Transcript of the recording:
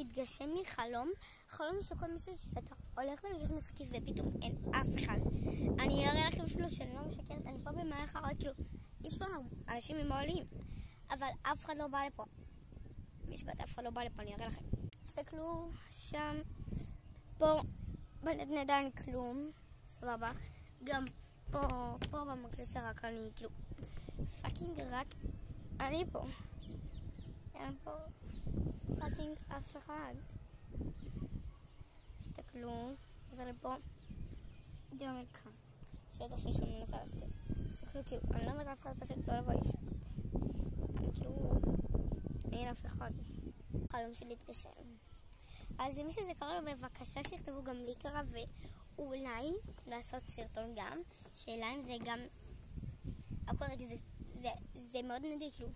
התגשם לי חלום שכל מישהו שאתה הולך למגרש משחקים ופתאום אין אף אחד. אני אראה לכם אפילו שאני לא משקרת, אני פה במהלך הרעד, כאילו, יש פה אנשים עם עולים, אבל אף אחד לא בא לפה. משפט, אף אחד לא בא לפה, אני אראה לכם. תסתכלו שם, פה בנדנד אין כלום, סבבה. גם פה במקלציה רק אני, כאילו, פאקינג רק אני פה. אין פה פאקינג אף אחד. תסתכלו, ולפה גם כאן. שאתה חושב שאני מנסה להסתכל. תסתכלו, כאילו, אני לא אומרת אף אחד, פשוט לא לבוא איש. אני כאילו, אין אף אחד. חלום שלי התגשם. אז למי שזה קרה לו, בבקשה שיכתבו גם לי קרה, ואולי לעשות סרטון גם. שאלה אם זה גם, הכל רגע, זה מאוד נדיר, כאילו.